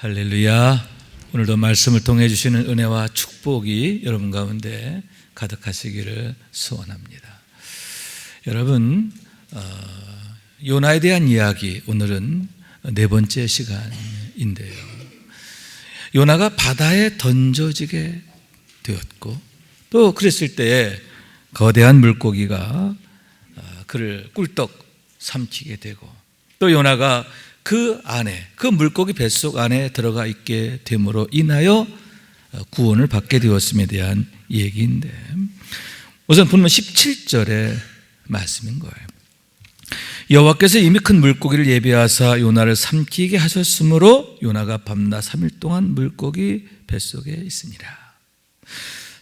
할렐루야. 오늘도 말씀을 통해 주시는 은혜와 축복이 여러분 가운데 가득하시기를 소원합니다. 여러분, 요나에 대한 이야기, 오늘은 네 번째 시간인데요. 요나가 바다에 던져지게 되었고, 또 그랬을 때에 거대한 물고기가 그를 꿀떡 삼키게 되고, 또 요나가 그 안에, 그 물고기 뱃속 안에 들어가 있게 됨으로 인하여 구원을 받게 되었음에 대한 얘기인데, 우선 본문 17절의 말씀인 거예요. 여호와께서 이미 큰 물고기를 예비하사 요나를 삼키게 하셨으므로 요나가 밤낮 3일 동안 물고기 뱃속에 있으니라.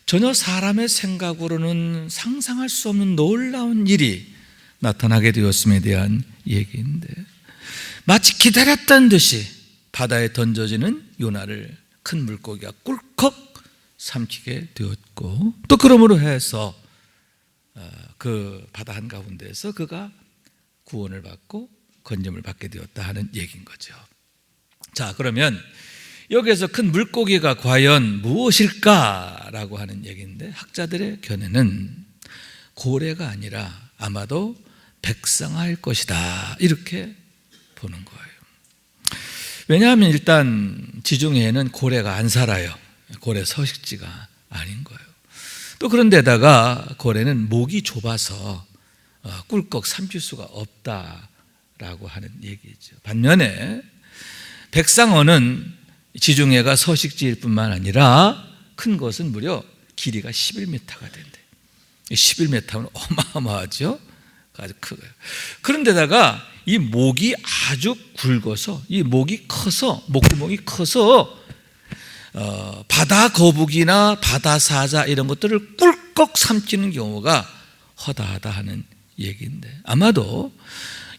전혀 사람의 생각으로는 상상할 수 없는 놀라운 일이 나타나게 되었음에 대한 얘기인데, 마치 기다렸던 듯이 바다에 던져지는 요나를 큰 물고기가 꿀꺽 삼키게 되었고, 또 그러므로 해서 그 바다 한가운데에서 그가 구원을 받고 건짐을 받게 되었다 하는 얘기인 거죠. 자, 그러면 여기에서 큰 물고기가 과연 무엇일까라고 하는 얘기인데, 학자들의 견해는 고래가 아니라 아마도 백상아일 것이다, 이렇게 보는 거예요. 왜냐하면 일단 지중해에는 고래가 안 살아요. 고래 서식지가 아닌 거예요. 또 그런데다가 고래는 목이 좁아서 꿀꺽 삼킬 수가 없다라고 하는 얘기죠. 반면에 백상어는 지중해가 서식지일 뿐만 아니라 큰 것은 무려 길이가 11m가 된대. 11m면 어마어마하죠. 아주 크고요. 그런데다가 이 목이 아주 굵어서, 이 목이 커서, 목구멍이 커서 바다 거북이나 바다 사자 이런 것들을 꿀꺽 삼키는 경우가 허다하다 하는 얘기인데, 아마도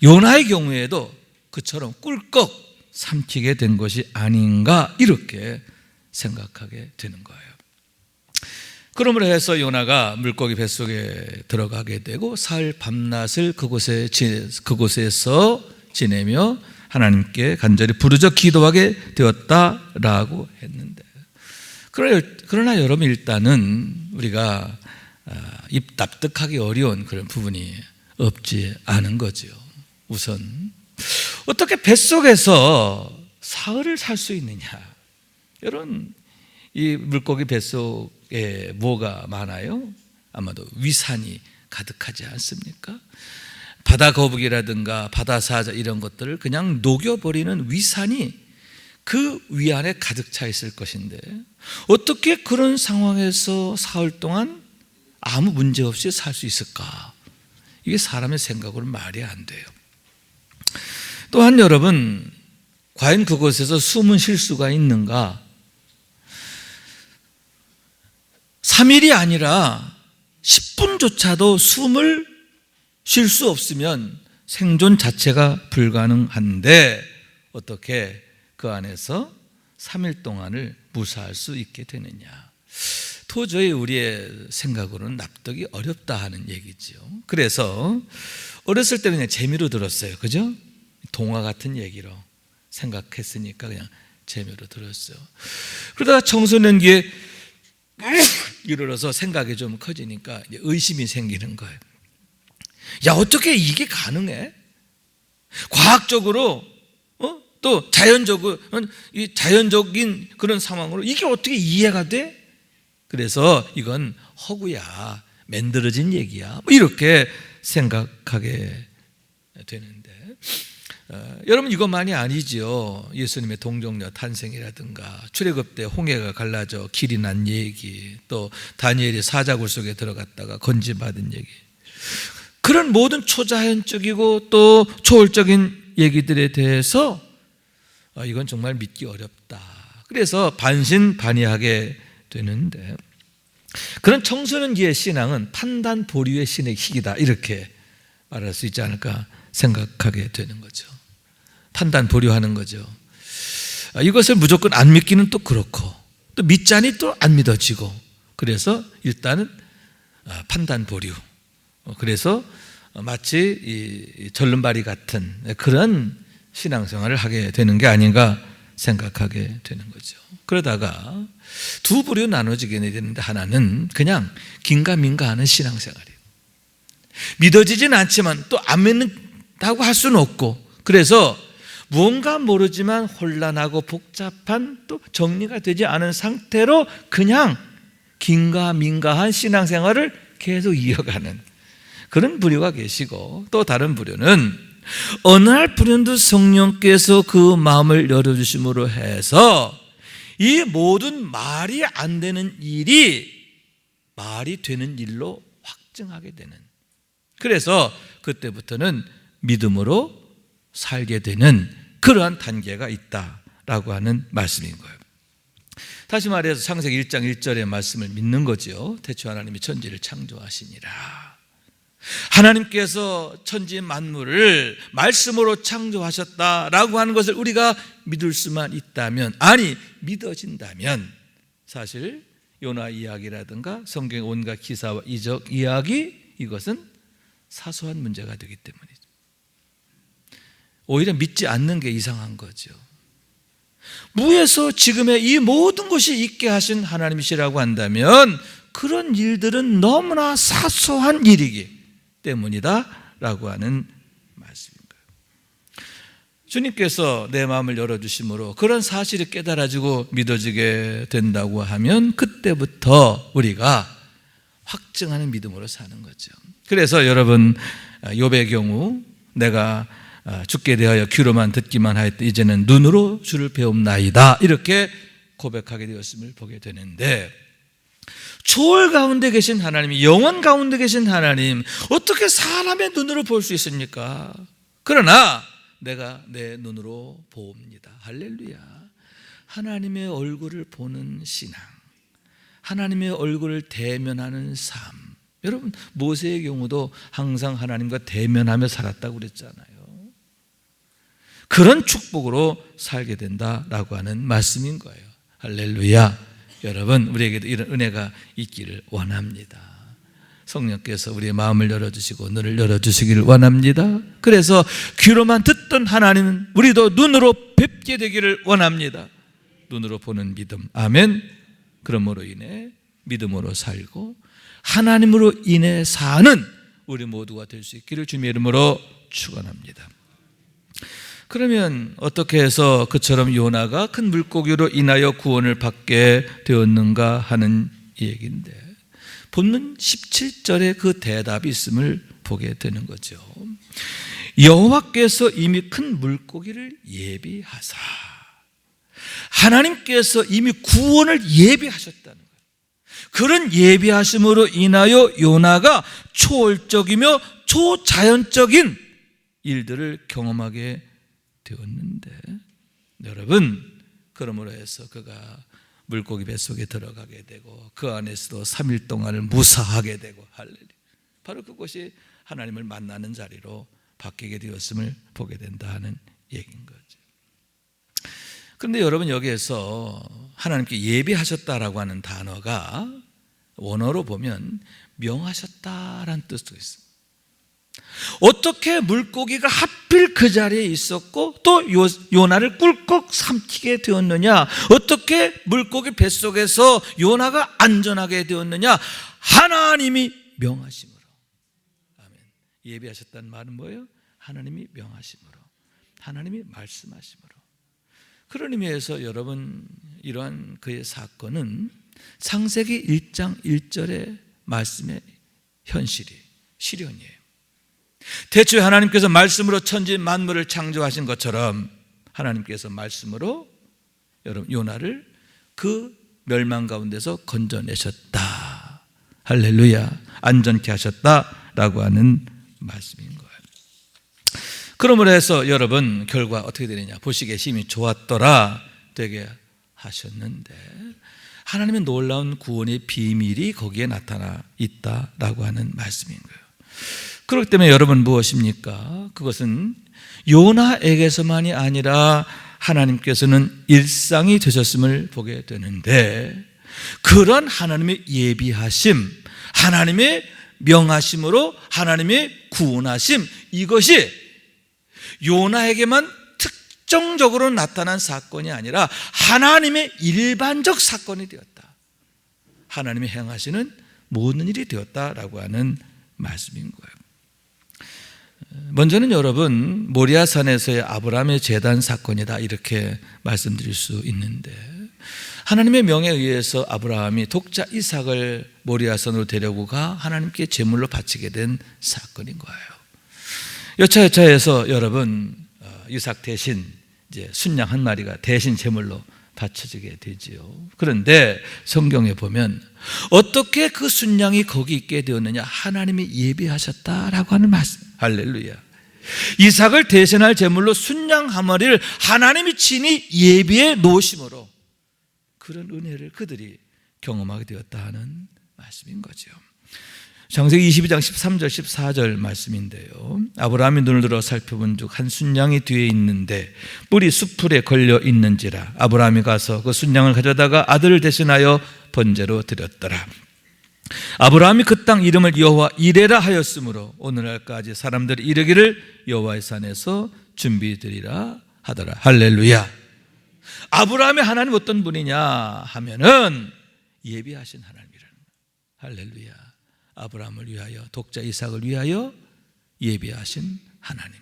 요나의 경우에도 그처럼 꿀꺽 삼키게 된 것이 아닌가, 이렇게 생각하게 되는 거예요. 그러므로 해서 요나가 물고기 뱃속에 들어가게 되고 사흘 밤낮을 그곳에서 지내며 하나님께 간절히 부르짖어 기도하게 되었다라고 했는데, 그러나 여러분, 일단은 우리가 입 납득하기 어려운 그런 부분이 없지 않은 거죠. 우선 어떻게 뱃속에서 사흘을 살 수 있느냐. 여러분, 이 물고기 뱃속에 뭐가 많아요? 아마도 위산이 가득하지 않습니까? 바다 거북이라든가 바다 사자 이런 것들을 그냥 녹여버리는 위산이 그 위 안에 가득 차 있을 것인데, 어떻게 그런 상황에서 사흘 동안 아무 문제 없이 살 수 있을까? 이게 사람의 생각으로는 말이 안 돼요. 또한 여러분, 과연 그곳에서 숨은 쉴 수가 있는가? 3일이 아니라 10분조차도 숨을 쉴 수 없으면 생존 자체가 불가능한데, 어떻게 그 안에서 3일 동안을 무사할 수 있게 되느냐. 도저히 우리의 생각으로는 납득이 어렵다 하는 얘기죠. 그래서 어렸을 때 그냥 재미로 들었어요. 그죠? 동화 같은 얘기로 생각했으니까 그냥 재미로 들었어요. 그러다가 청소년기에 이르러서 생각이 좀 커지니까 의심이 생기는 거예요. 야, 어떻게 이게 가능해? 과학적으로 또 자연적인 그런 상황으로 이게 어떻게 이해가 돼? 그래서 이건 허구야, 만들어진 얘기야, 뭐 이렇게 생각하게 되는데, 여러분, 이것만이 아니죠. 예수님의 동정녀 탄생이라든가 출애굽 때 홍해가 갈라져 길이 난 얘기, 또 다니엘이 사자굴 속에 들어갔다가 건짐받은 얘기, 그런 모든 초자연적이고 또 초월적인 얘기들에 대해서 이건 정말 믿기 어렵다. 그래서 반신반의하게 되는데, 그런 청소년기의 신앙은 판단 보류의 신의 희이다, 이렇게 말할 수 있지 않을까 생각하게 되는 거죠. 판단 보류하는 거죠. 이것을 무조건 안 믿기는 또 그렇고, 또 믿자니 또 안 믿어지고, 그래서 일단은 판단 보류. 그래서 마치 이 절름발이 같은 그런 신앙생활을 하게 되는 게 아닌가 생각하게 되는 거죠. 그러다가 두 부류 나눠지게 되는데, 하나는 그냥 긴가민가 하는 신앙생활이에요. 믿어지진 않지만 또 안 믿는다고 할 수는 없고, 그래서 무언가 모르지만 혼란하고 복잡한, 또 정리가 되지 않은 상태로 그냥 긴가민가한 신앙생활을 계속 이어가는 그런 부류가 계시고, 또 다른 부류는 어느 날 불현듯 성령께서 그 마음을 열어주심으로 해서 이 모든 말이 안 되는 일이 말이 되는 일로 확증하게 되는, 그래서 그때부터는 믿음으로 살게 되는 그러한 단계가 있다라고 하는 말씀인 거예요. 다시 말해서 창세기 1장 1절의 말씀을 믿는 거죠. 태초 하나님이 천지를 창조하시니라. 하나님께서 천지 만물을 말씀으로 창조하셨다라고 하는 것을 우리가 믿을 수만 있다면, 아니 믿어진다면, 사실 요나 이야기라든가 성경의 온갖 기사와 이적 이야기, 이것은 사소한 문제가 되기 때문이죠. 오히려 믿지 않는 게 이상한 거죠. 무에서 지금의 이 모든 것이 있게 하신 하나님이시라고 한다면 그런 일들은 너무나 사소한 일이기 때문이다 라고 하는 말씀인 거예요. 주님께서 내 마음을 열어주심으로 그런 사실이 깨달아지고 믿어지게 된다고 하면 그때부터 우리가 확증하는 믿음으로 사는 거죠. 그래서 여러분, 욥의 경우 내가 죽게 되하여 귀로만 듣기만 하였다, 이제는 눈으로 주를 배움나이다, 이렇게 고백하게 되었음을 보게 되는데, 초월 가운데 계신 하나님, 영원 가운데 계신 하나님, 어떻게 사람의 눈으로 볼 수 있습니까? 그러나 내가 내 눈으로 보옵니다. 할렐루야. 하나님의 얼굴을 보는 신앙, 하나님의 얼굴을 대면하는 삶. 여러분, 모세의 경우도 항상 하나님과 대면하며 살았다고 그랬잖아요. 그런 축복으로 살게 된다라고 하는 말씀인 거예요. 할렐루야. 여러분, 우리에게도 이런 은혜가 있기를 원합니다. 성령께서 우리의 마음을 열어주시고 눈을 열어주시기를 원합니다. 그래서 귀로만 듣던 하나님은 우리도 눈으로 뵙게 되기를 원합니다. 눈으로 보는 믿음, 아멘. 그러므로 인해 믿음으로 살고 하나님으로 인해 사는 우리 모두가 될 수 있기를 주님의 이름으로 축원합니다. 그러면 어떻게 해서 그처럼 요나가 큰 물고기로 인하여 구원을 받게 되었는가 하는 얘기인데, 본문 17절에 그 대답이 있음을 보게 되는 거죠. 여호와께서 이미 큰 물고기를 예비하사, 하나님께서 이미 구원을 예비하셨다는 거예요. 그런 예비하심으로 인하여 요나가 초월적이며 초자연적인 일들을 경험하게 되었는데, 여러분, 그러므로 해서 그가 물고기 뱃속에 들어가게 되고 그 안에서도 3일 동안을 무사하게 되고, 할렐루야, 바로 그것이 하나님을 만나는 자리로 바뀌게 되었음을 보게 된다 하는 얘기인 거죠. 그런데 여러분, 여기에서 하나님께 예비하셨다라고 하는 단어가 원어로 보면 명하셨다라는 뜻도 있습니다. 어떻게 물고기가 하필 그 자리에 있었고 또 요나를 꿀꺽 삼키게 되었느냐, 어떻게 물고기 뱃속에서 요나가 안전하게 되었느냐, 하나님이 명하심으로. 아멘. 예비하셨다는 말은 뭐예요? 하나님이 명하심으로, 하나님이 말씀하심으로. 그런 의미에서 여러분, 이러한 그의 사건은 창세기 1장 1절의 말씀의 현실이 실현이에요. 대초에 하나님께서 말씀으로 천지 만물을 창조하신 것처럼 하나님께서 말씀으로 여러분 요나를 그 멸망 가운데서 건져내셨다, 할렐루야, 안전케 하셨다라고 하는 말씀인 거예요. 그러므로 해서 여러분, 결과 어떻게 되느냐, 보시기에 힘이 좋았더라 되게 하셨는데, 하나님의 놀라운 구원의 비밀이 거기에 나타나 있다라고 하는 말씀인 거예요. 그렇기 때문에 여러분, 무엇입니까? 그것은 요나에게서만이 아니라 하나님께서는 일상이 되셨음을 보게 되는데, 그런 하나님의 예비하심, 하나님의 명하심으로 하나님의 구원하심, 이것이 요나에게만 특정적으로 나타난 사건이 아니라 하나님의 일반적 사건이 되었다. 하나님이 행하시는 모든 일이 되었다라고 하는 말씀인 거예요. 먼저는 여러분, 모리아산에서의 아브라함의 제단 사건이다 이렇게 말씀드릴 수 있는데, 하나님의 명에 의해서 아브라함이 독자 이삭을 모리아산으로 데려고 가 하나님께 제물로 바치게 된 사건인 거예요. 여차여차해서 여러분, 이삭 대신 이제 순양 한 마리가 대신 제물로 바쳐지게 되지요. 그런데 성경에 보면 어떻게 그 순양이 거기 있게 되었느냐, 하나님이 예비하셨다라고 하는 말씀. 할렐루야. 이삭을 대신할 제물로 순양 한 마리를 하나님이 친히 예비해 놓으심으로 그런 은혜를 그들이 경험하게 되었다 하는 말씀인 거죠. 창세기 22장 13절 14절 말씀인데요, 아브라함이 눈을 들어 살펴본 즉 한 순양이 뒤에 있는데 뿔이 숯불에 걸려 있는지라 아브라함이 가서 그 순양을 가져다가 아들을 대신하여 번제로 드렸더라. 아브라함이 그 땅 이름을 여호와 이레라 하였으므로 오늘날까지 사람들이 이르기를 여호와의 산에서 준비되리라 하더라. 할렐루야. 아브라함의 하나님 어떤 분이냐 하면은 예비하신 하나님이라는 거예요. 할렐루야. 아브라함을 위하여, 독자 이삭을 위하여 예비하신 하나님.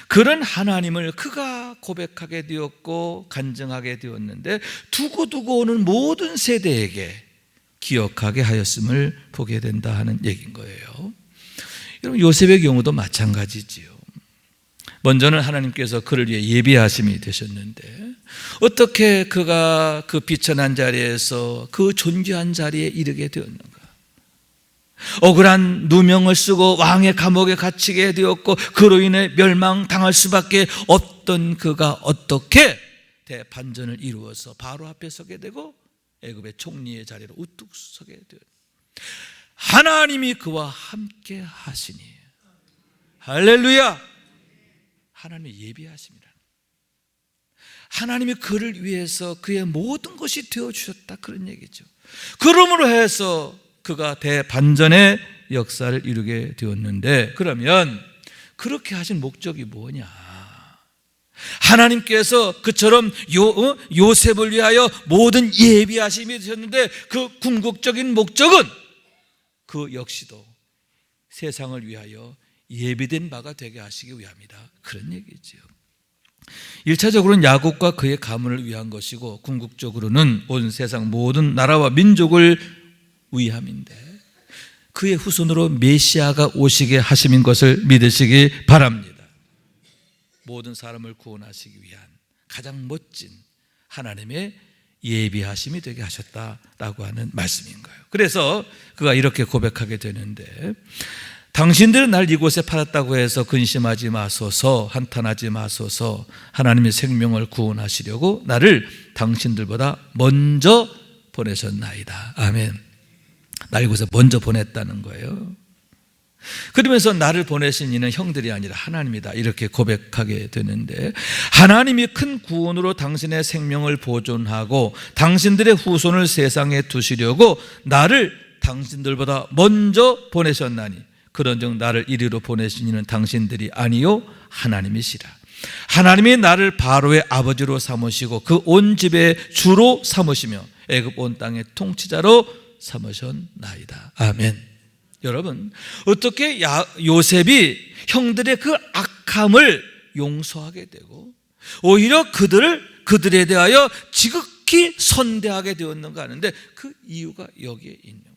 그런 하나님을 그가 고백하게 되었고 간증하게 되었는데 두고두고 오는 모든 세대에게 기억하게 하였음을 보게 된다 하는 얘기인 거예요. 여러분, 요셉의 경우도 마찬가지지요. 먼저는 하나님께서 그를 위해 예비하심이 되셨는데 어떻게 그가 그 비천한 자리에서 그 존귀한 자리에 이르게 되었는가? 억울한 누명을 쓰고 왕의 감옥에 갇히게 되었고 그로 인해 멸망당할 수밖에 없던 그가 어떻게 대반전을 이루어서 바로 앞에 서게 되고 애굽의 총리의 자리로 우뚝 서게 되었. 하나님이 그와 함께 하시니. 할렐루야. 하나님의 예비하심이라. 하나님이 그를 위해서 그의 모든 것이 되어주셨다 그런 얘기죠. 그러므로 해서 그가 대반전의 역사를 이루게 되었는데, 그러면 그렇게 하신 목적이 뭐냐? 하나님께서 그처럼 요셉을 위하여 모든 예비하심이 되셨는데 그 궁극적인 목적은 그 역시도 세상을 위하여 예비된 바가 되게 하시기 위함이다 그런 얘기죠. 1차적으로는 야곱과 그의 가문을 위한 것이고 궁극적으로는 온 세상 모든 나라와 민족을 위함인데 그의 후손으로 메시아가 오시게 하심인 것을 믿으시기 바랍니다. 모든 사람을 구원하시기 위한 가장 멋진 하나님의 예비하심이 되게 하셨다라고 하는 말씀인 거예요. 그래서 그가 이렇게 고백하게 되는데, 당신들은 날 이곳에 팔았다고 해서 근심하지 마소서, 한탄하지 마소서. 하나님의 생명을 구원하시려고 나를 당신들보다 먼저 보내셨나이다. 아멘. 날 이곳에 먼저 보냈다는 거예요. 그러면서 나를 보내신 이는 형들이 아니라 하나님이다 이렇게 고백하게 되는데, 하나님이 큰 구원으로 당신의 생명을 보존하고 당신들의 후손을 세상에 두시려고 나를 당신들보다 먼저 보내셨나니 그런즉 나를 이리로 보내신 이는 당신들이 아니요 하나님이시라. 하나님이 나를 바로의 아버지로 삼으시고 그 온 집의 주로 삼으시며 애굽 온 땅의 통치자로 삼으셨나이다. 아멘. 여러분, 어떻게 요셉이 형들의 그 악함을 용서하게 되고 오히려 그들에 대하여 지극히 선대하게 되었는가 하는데 그 이유가 여기에 있는 거예요.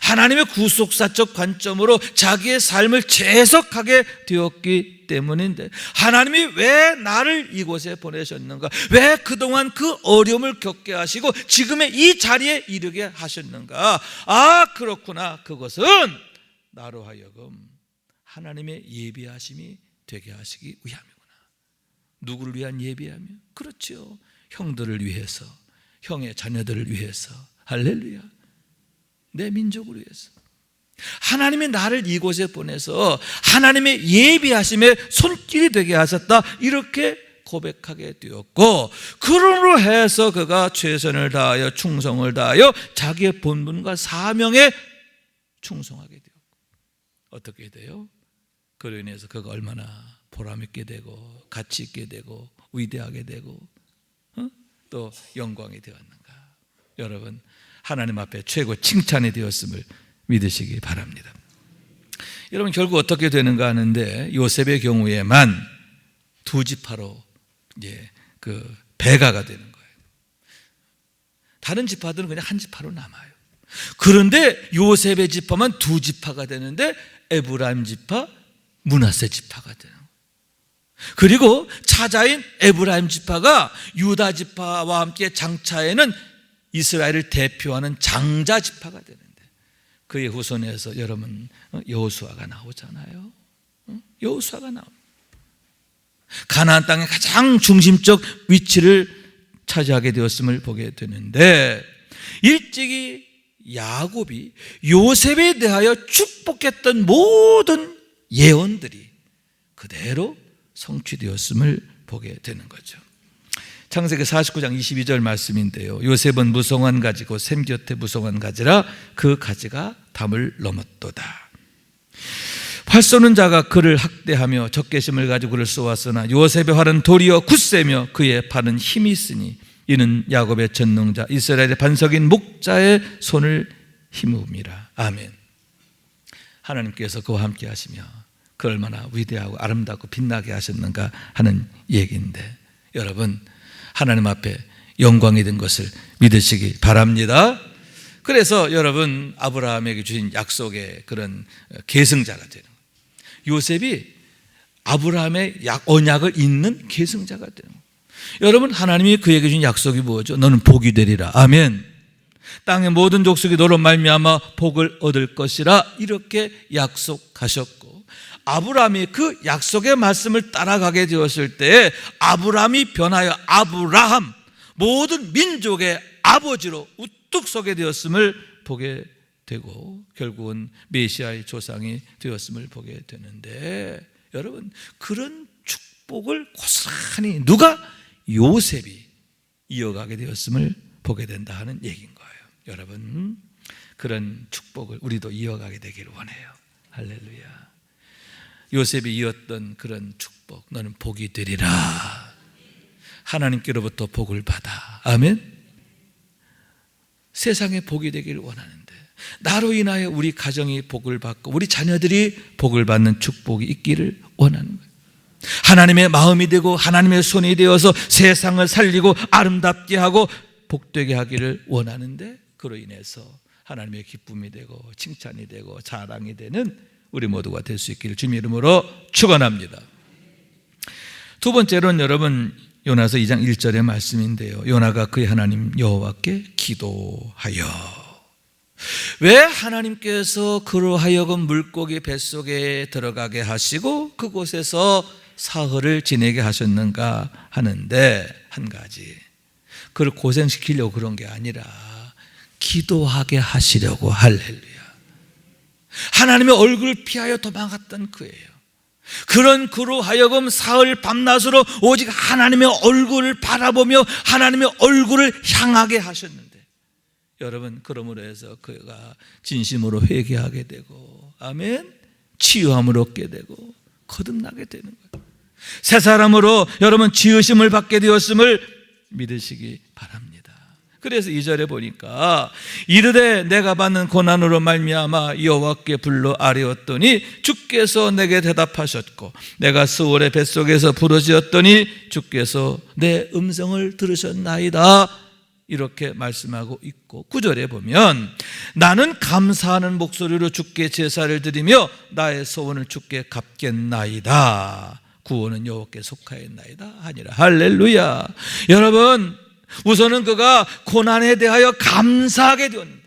하나님의 구속사적 관점으로 자기의 삶을 재해석하게 되었기 때문인데, 하나님이 왜 나를 이곳에 보내셨는가, 왜 그동안 그 어려움을 겪게 하시고 지금의 이 자리에 이르게 하셨는가. 아, 그렇구나. 그것은 나로 하여금 하나님의 예비하심이 되게 하시기 위함이구나. 누구를 위한 예비하며? 그렇죠, 형들을 위해서, 형의 자녀들을 위해서. 할렐루야. 내 민족을 위해서 하나님이 나를 이곳에 보내서 하나님의 예비하심의 손길이 되게 하셨다 이렇게 고백하게 되었고, 그러므로 해서 그가 최선을 다하여 충성을 다하여 자기의 본분과 사명에 충성하게 되었고, 어떻게 돼요? 그로 인해서 그가 얼마나 보람있게 되고 가치 있게 되고 위대하게 되고 또 영광이 되었는가? 여러분, 하나님 앞에 최고 칭찬이 되었음을 믿으시기 바랍니다. 여러분, 결국 어떻게 되는가 하는데 요셉의 경우에만 두 지파로 이제 그 배가가 되는 거예요. 다른 지파들은 그냥 한 지파로 남아요. 그런데 요셉의 지파만 두 지파가 되는데 에브라임 지파, 므낫세 지파가 되는 거예요. 그리고 차자인 에브라임 지파가 유다 지파와 함께 장차에는 이스라엘을 대표하는 장자 지파가 되는데 그의 후손에서 여러분 여호수아가 나오잖아요. 여호수아가 나옵니다. 가나안 땅의 가장 중심적 위치를 차지하게 되었음을 보게 되는데 일찍이 야곱이 요셉에 대하여 축복했던 모든 예언들이 그대로 성취되었음을 보게 되는 거죠. 창세기 49장 22절 말씀인데요, 요셉은 무성한 가지고 샘 곁에 무성한 가지라 그 가지가 담을 넘었도다. 활 쏘는 자가 그를 학대하며 적개심을 가지고 그를 쏘았으나 요셉의 활은 도리어 굳세며 그의 팔은 힘이 있으니 이는 야곱의 전능자 이스라엘의 반석인 목자의 손을 힘입니다. 아멘. 하나님께서 그와 함께 하시며 그 얼마나 위대하고 아름답고 빛나게 하셨는가 하는 얘기인데 여러분, 하나님 앞에 영광이 된 것을 믿으시기 바랍니다. 그래서 여러분, 아브라함에게 주신 약속의 그런 계승자가 되는 거예요. 요셉이 아브라함의 언약을 잇는 계승자가 되는 거예요. 여러분, 하나님이 그에게 주신 약속이 뭐죠? 너는 복이 되리라. 아멘. 땅의 모든 족속이 너로 말미암아 복을 얻을 것이라 이렇게 약속하셨고, 아브라함이 그 약속의 말씀을 따라가게 되었을 때 아브라함이 변하여 아브라함, 모든 민족의 아버지로 우뚝 서게 되었음을 보게 되고 결국은 메시아의 조상이 되었음을 보게 되는데 여러분, 그런 축복을 고스란히 누가? 요셉이 이어가게 되었음을 보게 된다 하는 얘기인 거예요. 여러분, 그런 축복을 우리도 이어가게 되기를 원해요. 할렐루야. 요셉이 이었던 그런 축복, 너는 복이 되리라. 하나님께로부터 복을 받아. 아멘. 세상에 복이 되기를 원하는데 나로 인하여 우리 가정이 복을 받고 우리 자녀들이 복을 받는 축복이 있기를 원하는 거예요. 하나님의 마음이 되고 하나님의 손이 되어서 세상을 살리고 아름답게 하고 복되게 하기를 원하는데 그로 인해서 하나님의 기쁨이 되고 칭찬이 되고 자랑이 되는 우리 모두가 될 수 있기를 주님의 이름으로 축원합니다. 두 번째로는 여러분, 요나서 2장 1절의 말씀인데요, 요나가 그의 하나님 여호와께 기도하여. 왜 하나님께서 그로 하여금 물고기 뱃속에 들어가게 하시고 그곳에서 사흘을 지내게 하셨는가 하는데, 한 가지, 그를 고생시키려고 그런 게 아니라 기도하게 하시려고. 할렐루야. 하나님의 얼굴을 피하여 도망갔던 그예요. 그런 그로 하여금 사흘 밤낮으로 오직 하나님의 얼굴을 바라보며 하나님의 얼굴을 향하게 하셨는데 여러분, 그러므로 해서 그가 진심으로 회개하게 되고 아멘, 치유함을 얻게 되고 거듭나게 되는 거예요. 새 사람으로 여러분 지으심을 받게 되었음을 믿으시기 바랍니다. 그래서 2절에 보니까 이르되 내가 받는 고난으로 말미암아 여호와께 불러 아뢰었더니 주께서 내게 대답하셨고 내가 스올의 뱃속에서 부르짖었더니 주께서 내 음성을 들으셨나이다. 이렇게 말씀하고 있고 9절에 보면 나는 감사하는 목소리로 주께 제사를 드리며 나의 소원을 주께 갚겠나이다. 구원은 여호와께 속하였나이다 하니라. 할렐루야. 여러분, 우선은 그가 고난에 대하여 감사하게 되었는데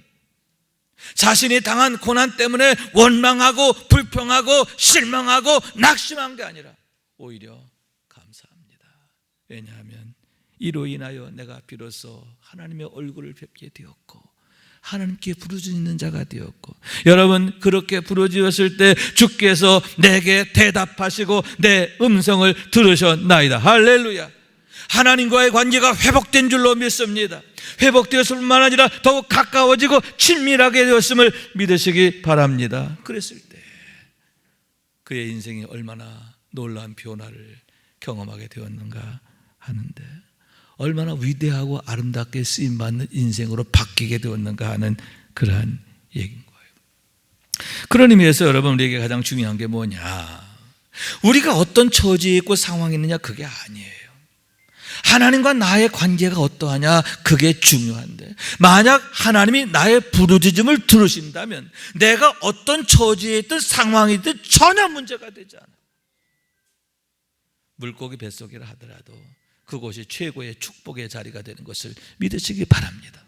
자신이 당한 고난 때문에 원망하고 불평하고 실망하고 낙심한 게 아니라 오히려 감사합니다. 왜냐하면 이로 인하여 내가 비로소 하나님의 얼굴을 뵙게 되었고 하나님께 부르짖는 자가 되었고, 여러분, 그렇게 부르짖었을 때 주께서 내게 대답하시고 내 음성을 들으셨나이다. 할렐루야. 하나님과의 관계가 회복된 줄로 믿습니다. 회복되었을 뿐만 아니라 더욱 가까워지고 친밀하게 되었음을 믿으시기 바랍니다. 그랬을 때 그의 인생이 얼마나 놀라운 변화를 경험하게 되었는가 하는데, 얼마나 위대하고 아름답게 쓰임받는 인생으로 바뀌게 되었는가 하는 그러한 얘기인 거예요. 그런 의미에서 여러분, 우리에게 가장 중요한 게 뭐냐, 우리가 어떤 처지에 있고 상황에 있느냐 그게 아니에요. 하나님과 나의 관계가 어떠하냐 그게 중요한데, 만약 하나님이 나의 부르짖음을 들으신다면 내가 어떤 처지에 있든 상황이 있든 전혀 문제가 되지 않아요. 물고기 뱃속이라 하더라도 그곳이 최고의 축복의 자리가 되는 것을 믿으시기 바랍니다.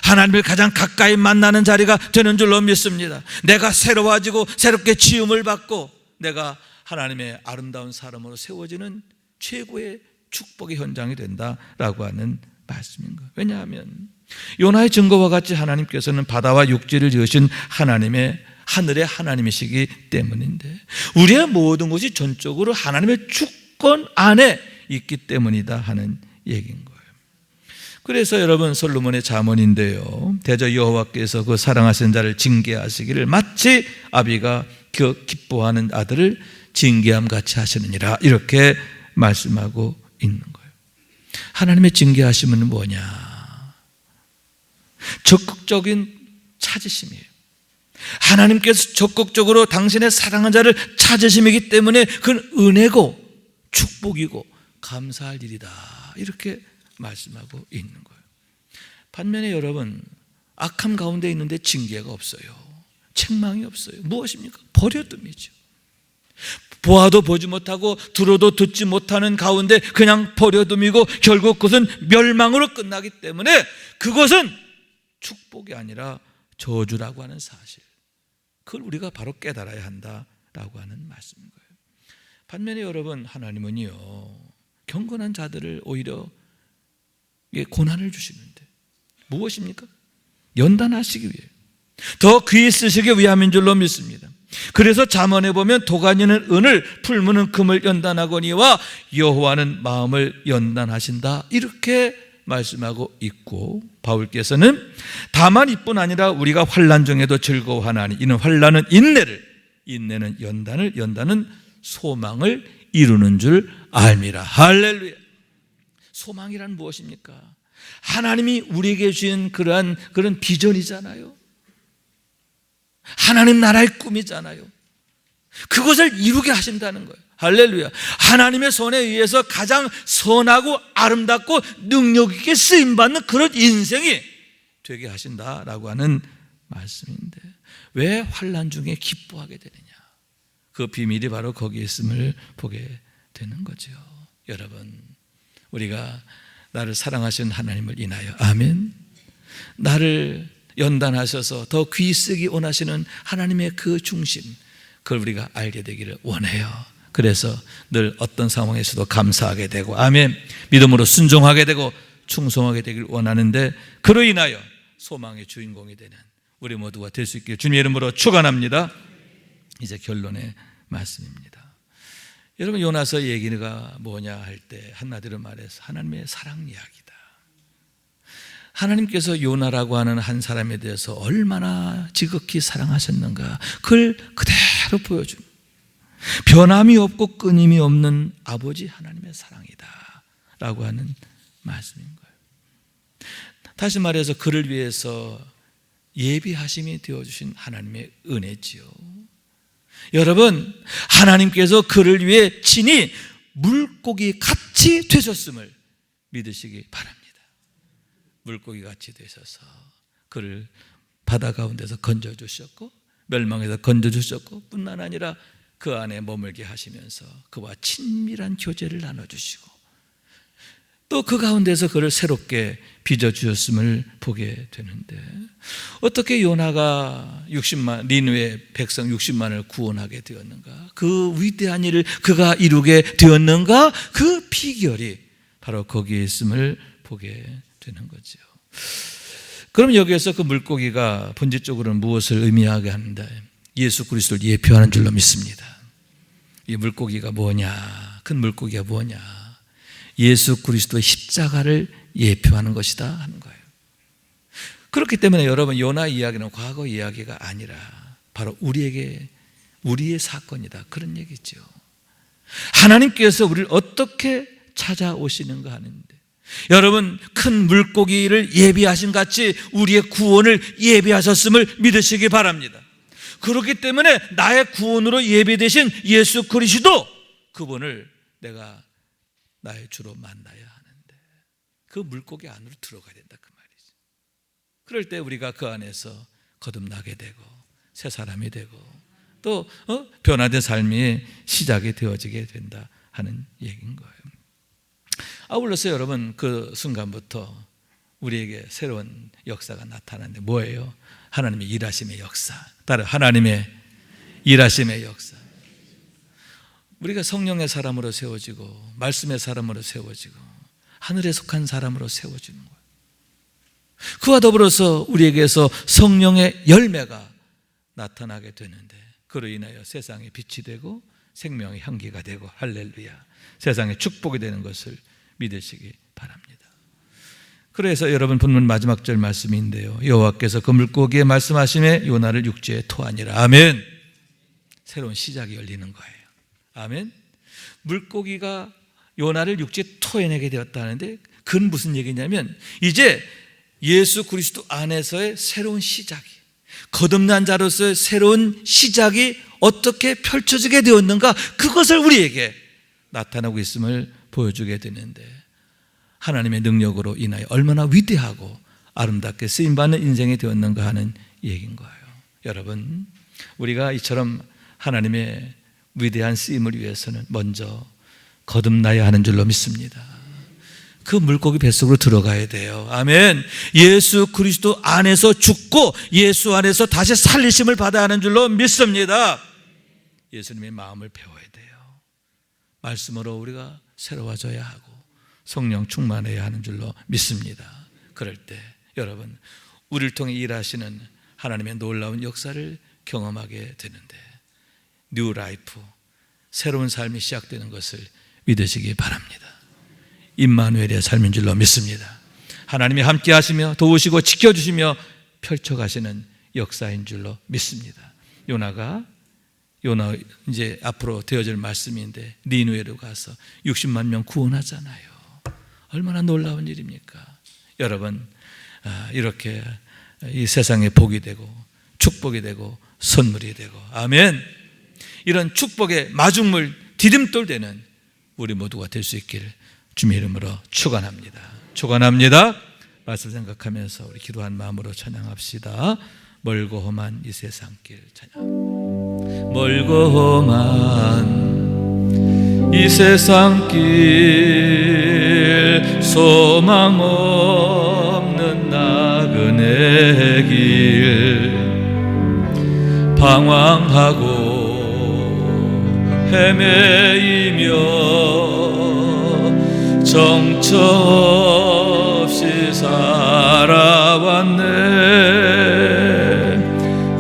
하나님을 가장 가까이 만나는 자리가 되는 줄로 믿습니다. 내가 새로워지고 새롭게 지음을 받고 내가 하나님의 아름다운 사람으로 세워지는 최고의 축복의 현장이 된다라고 하는 말씀인 거예요. 왜냐하면 요나의 증거와 같이 하나님께서는 바다와 육지를 지으신 하나님의 하늘의 하나님이시기 때문인데, 우리의 모든 것이 전적으로 하나님의 주권 안에 있기 때문이다 하는 얘기인 거예요. 그래서 여러분, 솔로몬의 잠언인데요, 대저 여호와께서 그 사랑하신 자를 징계하시기를 마치 아비가 그 기뻐하는 아들을 징계함 같이 하시느니라, 이렇게 말씀하고 있는 거예요. 하나님의 징계하심은 뭐냐? 적극적인 찾으심이에요. 하나님께서 적극적으로 당신의 사랑하는 자를 찾으심이기 때문에 그건 은혜고 축복이고 감사할 일이다, 이렇게 말씀하고 있는 거예요. 반면에 여러분, 악함 가운데 있는데 징계가 없어요. 책망이 없어요. 무엇입니까? 버려둠이죠. 보아도 보지 못하고 들어도 듣지 못하는 가운데 그냥 버려둠이고 결국 그것은 멸망으로 끝나기 때문에 그것은 축복이 아니라 저주라고 하는 사실, 그걸 우리가 바로 깨달아야 한다라고 하는 말씀인 거예요. 반면에 여러분, 하나님은요, 경건한 자들을 오히려 고난을 주시는데 무엇입니까? 연단하시기 위해, 더 귀히 쓰시기 위함인 줄로 믿습니다. 그래서 잠언에 보면 도가니는 은을, 풀무는 금을 연단하거니와 여호와는 마음을 연단하신다, 이렇게 말씀하고 있고, 바울께서는 다만 이뿐 아니라 우리가 환난 중에도 즐거워하나니 이는 환난은 인내를, 인내는 연단을, 연단은 소망을 이루는 줄 알미라. 할렐루야. 소망이란 무엇입니까? 하나님이 우리에게 주신 그런 비전이잖아요. 하나님 나라의 꿈이잖아요. 그것을 이루게 하신다는 거예요. 할렐루야. 하나님의 손에 의해서 가장 선하고 아름답고 능력 있게 쓰임받는 그런 인생이 되게 하신다라고 하는 말씀인데, 왜 환난 중에 기뻐하게 되느냐? 그 비밀이 바로 거기에 있음을 보게 되는 거죠. 여러분, 우리가 나를 사랑하신 하나님을 인하여, 아멘, 나를 연단하셔서 더 귀히 쓰기 원하시는 하나님의 그 중심, 그걸 우리가 알게 되기를 원해요. 그래서 늘 어떤 상황에서도 감사하게 되고, 아멘, 믿음으로 순종하게 되고 충성하게 되길 원하는데, 그로 인하여 소망의 주인공이 되는 우리 모두가 될 수 있기를 주님의 이름으로 축원합니다. 이제 결론의 말씀입니다. 여러분, 요나서 얘기가 뭐냐 할 때 한마디로 말해서 하나님의 사랑 이야기다. 하나님께서 요나라고 하는 한 사람에 대해서 얼마나 지극히 사랑하셨는가, 그걸 그대로 보여준, 변함이 없고 끊임이 없는 아버지 하나님의 사랑이다 라고 하는 말씀인 거예요. 다시 말해서 그를 위해서 예비하심이 되어주신 하나님의 은혜지요. 여러분, 하나님께서 그를 위해 친히 물고기 같이 되셨음을 믿으시기 바랍니다. 물고기 같이 되셔서 그를 바다 가운데서 건져주셨고 멸망에서 건져주셨고, 뿐만 아니라 그 안에 머물게 하시면서 그와 친밀한 교제를 나눠주시고, 또 그 가운데서 그를 새롭게 빚어주셨음을 보게 되는데, 어떻게 요나가 니느웨 백성 60만을 구원하게 되었는가? 그 위대한 일을 그가 이루게 되었는가? 그 비결이 바로 거기에 있음을 보게 되는 거죠. 그럼 여기에서 그 물고기가 본질적으로는 무엇을 의미하게 하는데, 예수 그리스도를 예표하는 줄로 믿습니다. 이 물고기가 뭐냐? 큰 물고기가 뭐냐? 예수 그리스도의 십자가를 예표하는 것이다 하는 거예요. 그렇기 때문에 여러분, 요나 이야기는 과거 이야기가 아니라 바로 우리의 사건이다, 그런 얘기죠. 하나님께서 우리를 어떻게 찾아오시는가 하는데, 여러분, 큰 물고기를 예비하신 같이 우리의 구원을 예비하셨음을 믿으시기 바랍니다. 그렇기 때문에 나의 구원으로 예비되신 예수 그리스도, 그분을 내가 나의 주로 만나야 하는데 그 물고기 안으로 들어가야 된다, 그 말이죠. 그럴 때 우리가 그 안에서 거듭나게 되고 새 사람이 되고 또 변화된 삶이 시작이 되어지게 된다 하는 얘기인 거예요. 아울러서 여러분, 그 순간부터 우리에게 새로운 역사가 나타나는데 뭐예요? 하나님의 일하심의 역사. 따라 하나님의 일하심의 역사. 우리가 성령의 사람으로 세워지고 말씀의 사람으로 세워지고 하늘에 속한 사람으로 세워지는 거예요. 그와 더불어서 우리에게서 성령의 열매가 나타나게 되는데, 그로 인하여 세상에 빛이 되고 생명의 향기가 되고, 할렐루야, 세상에 축복이 되는 것을 믿으시기 바랍니다. 그래서 여러분, 본문 마지막 절 말씀인데요, 여호와께서 그 물고기에 말씀하시매 요나를 육지에 토하니라. 아멘. 새로운 시작이 열리는 거예요. 아멘. 물고기가 요나를 육지에 토해내게 되었다는데, 그건 무슨 얘기냐면 이제 예수 그리스도 안에서의 새로운 시작이, 거듭난 자로서의 새로운 시작이 어떻게 펼쳐지게 되었는가, 그것을 우리에게 나타나고 있음을 보여주게 되는데, 하나님의 능력으로 인하여 얼마나 위대하고 아름답게 쓰임받는 인생이 되었는가 하는 얘기인 거예요. 여러분, 우리가 이처럼 하나님의 위대한 쓰임을 위해서는 먼저 거듭나야 하는 줄로 믿습니다. 그 물고기 뱃속으로 들어가야 돼요. 아멘. 예수 그리스도 안에서 죽고 예수 안에서 다시 살리심을 받아야 하는 줄로 믿습니다. 예수님의 마음을 배워야 돼요. 말씀으로 우리가 새로워져야 하고 성령 충만해야 하는 줄로 믿습니다. 그럴 때 여러분, 우리를 통해 일하시는 하나님의 놀라운 역사를 경험하게 되는데, 뉴 라이프, 새로운 삶이 시작되는 것을 믿으시기 바랍니다. 임마누엘의 삶인 줄로 믿습니다. 하나님이 함께 하시며 도우시고 지켜주시며 펼쳐가시는 역사인 줄로 믿습니다. 요나 이제 앞으로 되어질 말씀인데, 니느웨로 가서 60만 명 구원하잖아요. 얼마나 놀라운 일입니까? 여러분, 이렇게 이 세상에 복이 되고 축복이 되고 선물이 되고, 아멘, 이런 축복의 마중물 디딤돌 되는 우리 모두가 될 수 있기를 주님의 이름으로 축원합니다. 축원합니다. 말씀 생각하면서 우리 기도한 마음으로 찬양합시다. 멀고 험한 이 세상길 찬양. 멀고 험한 이 세상길, 소망 없는 나그네 길, 방황하고 헤매이며 정처 없이 살아왔네.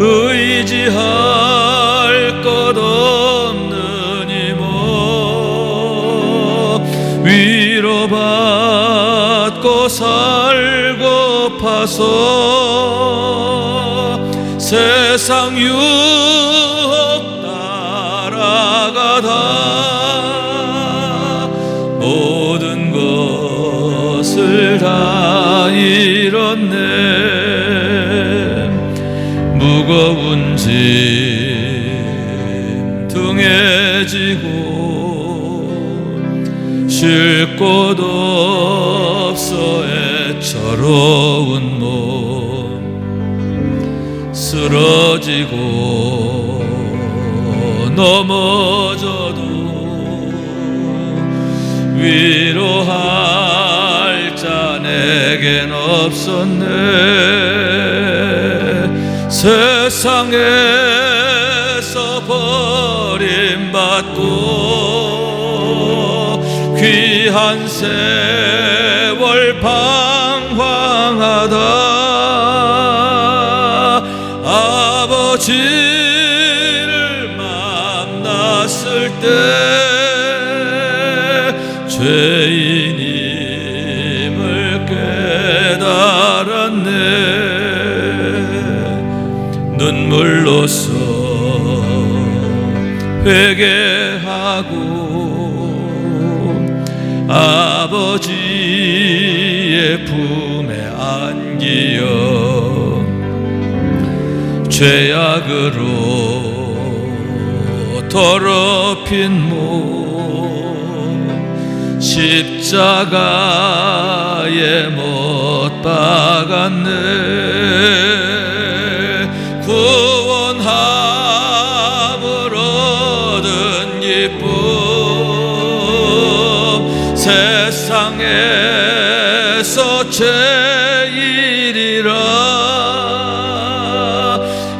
의지할 것 없는 이모, 위로받고 살고 파서 세상 유혹 따라가다 모든 것을 다 잃었네. 무거운 짐 등에 지고 쉴 곳 없어 애처로운 몸, 쓰러지고 넘어져도 위로할 자 내겐 없었네. 세상에서 버림받고 귀한 세월 방황하다 아버지를 만났을 때 죄인임을 깨달았네. 눈물로써 회개하고 주의 품에 안기어 죄악으로 더럽힌 몸 십자가에 못 박았네. 구원함을 얻은 기쁨 세상에서 제일이라.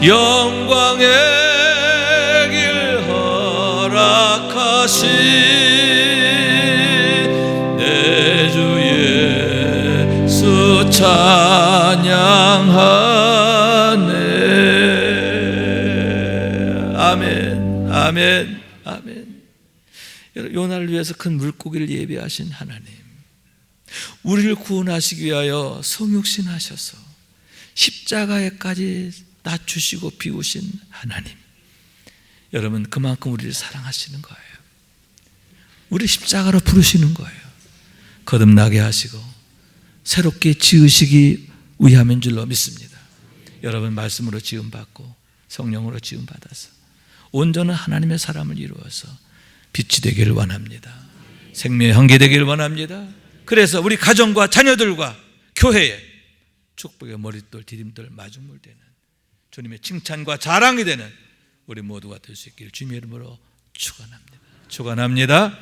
영광의 길 허락하신 내 주 예수 찬양하네. 아멘, 아멘, 아멘. 요나를 위해서 큰 물고기를 예비하신 하나님, 우리를 구원하시기 위하여 성육신하셔서 십자가에까지 낮추시고 비우신 하나님, 여러분 그만큼 우리를 사랑하시는 거예요. 우리 십자가로 부르시는 거예요. 거듭나게 하시고 새롭게 지으시기 위함인 줄로 믿습니다. 여러분 말씀으로 지음받고 성령으로 지음받아서 온전한 하나님의 사람을 이루어서 빛이 되기를 원합니다. 생명의 향기 되기를 원합니다. 그래서 우리 가정과 자녀들과 교회에 축복의 머릿돌 디딤돌 마중물 되는 주님의 칭찬과 자랑이 되는 우리 모두가 될 수 있기를 주님의 이름으로 축원합니다. 축원합니다.